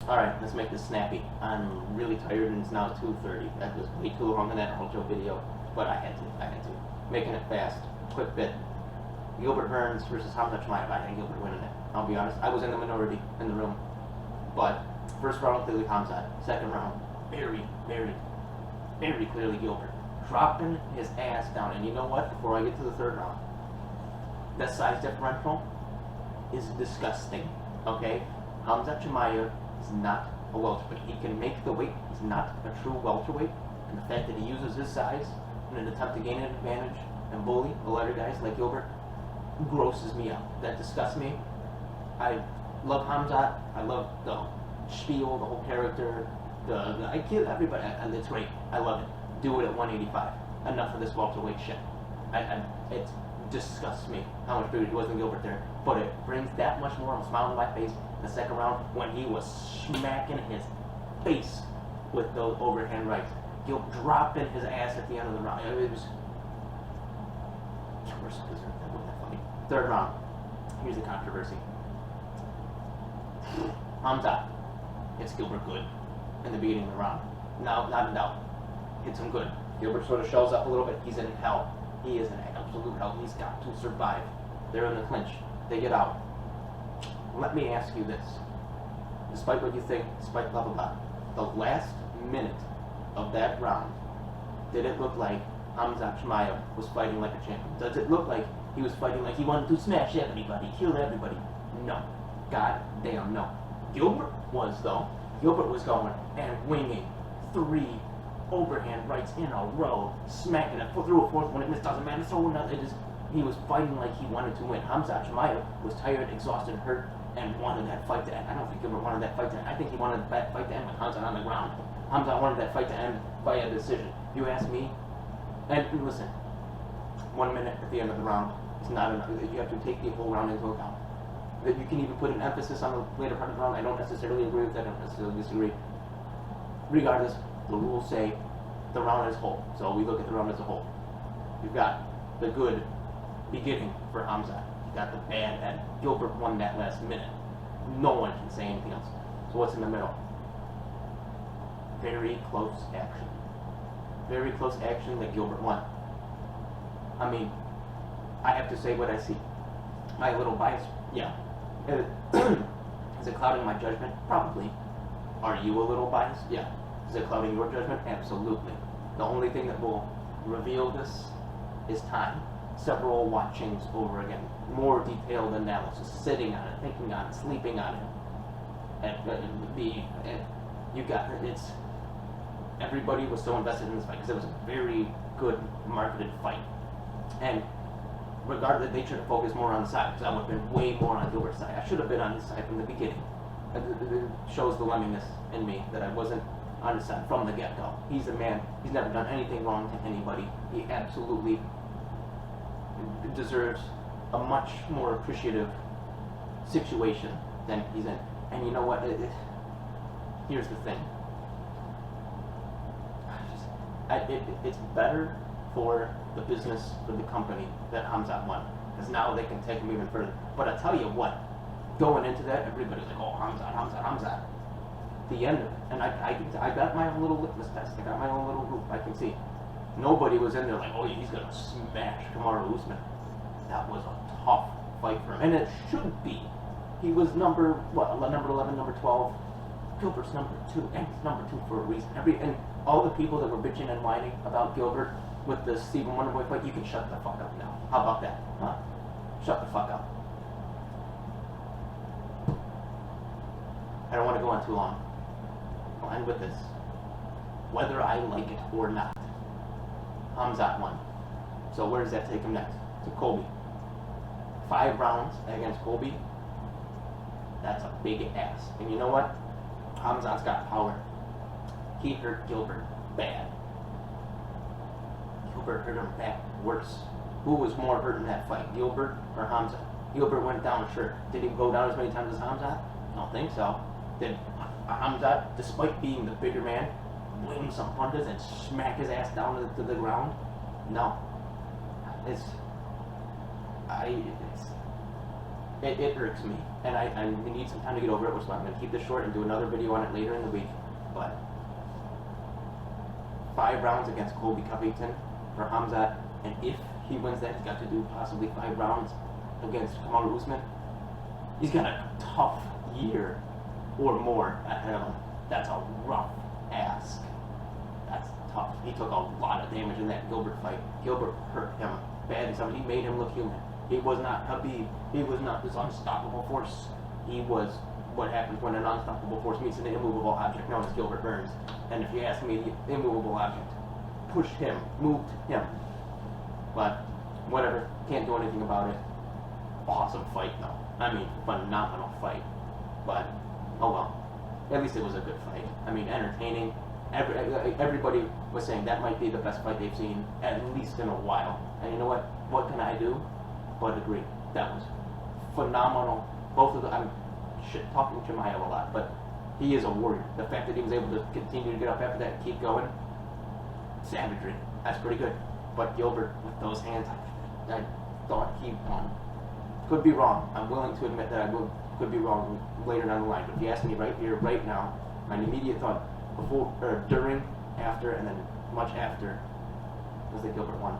Alright, let's make this snappy. I'm really tired and it's now 2:30. That was way too long in that outro video, but I had to. Making it fast. Quick bit. Gilbert Burns versus Khamzat. I had Gilbert winning it. I'll be honest. I was in the minority in the room. But first round, clearly Khamzat. Second round, very clearly Gilbert. Dropping his ass down. And you know what? Before I get to the third round, that size differential is disgusting. Okay? Khamzat is not a welterweight. He can make the weight. He's not a true welterweight. And the fact that he uses his size in an attempt to gain an advantage and bully a lot of guys like Gilbert grosses me out. That disgusts me. I love Khamzat. I love the spiel, the whole character. I kill everybody. And it's great. I love it. Do it at 185. Enough of this welterweight shit. It disgusts me how much bigger he was than Gilbert there. But it brings that much more of a smile on my face in the second round when he was smacking his face with those overhand rights. Gilbert dropping his ass at the end of the round. It was funny. Third round. Here's the controversy. Khamzat hits Gilbert good in the beginning of the round. No, not in doubt. Hits him good. Gilbert sort of shells up a little bit. He's in hell. He is in absolute hell. He's got to survive. They're in the clinch. They get out. Let me ask you this. Despite what you think, despite blah blah blah, the last minute of that round, did it look like Khamzat was fighting like a champion? Does it look like he was fighting like he wanted to smash everybody, kill everybody? No. God damn no. Gilbert was though. Gilbert was going and winging 3 overhand rights in a row, smacking it through a fourth one. It missed, doesn't matter. So he was fighting like he wanted to win. Khamzat was tired, exhausted, hurt, and wanted that fight to end. I don't think Gilbert wanted that fight to end. I think he wanted that fight to end with Khamzat on the ground. Khamzat wanted that fight to end by a decision. You ask me, and listen, 1 minute at the end of the round is not enough. You have to take the whole round into account. That you can even put an emphasis on the later part of the round. I don't necessarily agree with that. I don't necessarily disagree. Regardless, the rules say the round as a whole. So we look at the round as a whole. You've got the good beginning for Khamzat. You got the bad end. Gilbert won that last minute. No one can say anything else. So what's in the middle? Very close action. Very close action that Gilbert won. I mean, I have to say what I see. My little bias, yeah. Is it clouding my judgment? Probably. Are you a little biased? Yeah. Is it clouding your judgment? Absolutely. The only thing that will reveal this is time. Several watchings over again. More detailed analysis. Sitting on it, thinking on it, sleeping on it. You got it. It's everybody was so invested in this fight because it was a very good marketed fight. And regardless, they should have focused more on the side because I would have been way more on Gilbert's side. I should have been on his side from the beginning. It shows the lemminess in me that I wasn't on his side from the get-go. He's a man. He's never done anything wrong to anybody. He absolutely deserves a much more appreciative situation than he's in. And you know what? Here's the thing. It's better for the business, for the company that Khamzat won. Because now they can take him even further. But I tell you what, going into that, everybody's like, oh, Khamzat. The end of it. And I got my own little litmus test. I got my own little group. I can see. Nobody was in there like, oh, he's going to smash Kamaru Usman. That was a tough fight for him. And it should be. He was number 11, number 12. Gilbert's number 2. And he's number 2 for a reason. And all the people that were bitching and whining about Gilbert with the Stephen Wonderboy fight, you can shut the fuck up now. How about that? Huh? Shut the fuck up. I don't want to go on too long. I'll end with this. Whether I like it or not, Khamzat won. So where does that take him next? To Colby. 5 rounds against Colby. That's a big ass. And you know what? Khamzat's got power. He hurt Gilbert bad. Gilbert hurt him bad. Worse. Who was more hurt in that fight, Gilbert or Khamzat? Gilbert went down, sure. Did he go down as many times as Khamzat? I don't think so. Did Khamzat, despite being the bigger man, wing some punches and smack his ass down to the ground? it irks me, and I need some time to get over it, which is why I'm going to keep this short and do another video on it later in the week. But 5 rounds against Colby Covington for Khamzat, and if he wins that, he's got to do possibly 5 rounds against Kamaru Usman. He's got a tough year or more ahead of him. That's a rough ask. That's tough. He took a lot of damage in that Gilbert fight. Gilbert hurt him badly. Somebody made him look human. He was not Khabib. He was not this unstoppable force. He was what happens when an unstoppable force meets an immovable object known as Gilbert Burns. And if you ask me, the immovable object pushed him, moved him. But whatever, can't do anything about it. Awesome fight though. I mean, phenomenal fight. But oh well. At least it was a good fight. I mean, entertaining. Everybody was saying that might be the best fight they've seen at least in a while. And you know what? What can I do but agree? That was phenomenal. Both of them. I'm talking Chimaev a lot, but he is a warrior. The fact that he was able to continue to get up after that and keep going, savagery. That's pretty good. But Gilbert, with those hands, I thought he won. Could be wrong. I'm willing to admit that I could be wrong later down the line. But if you ask me right here, right now, my immediate thought before, or during, after, and then much after was that Gilbert won.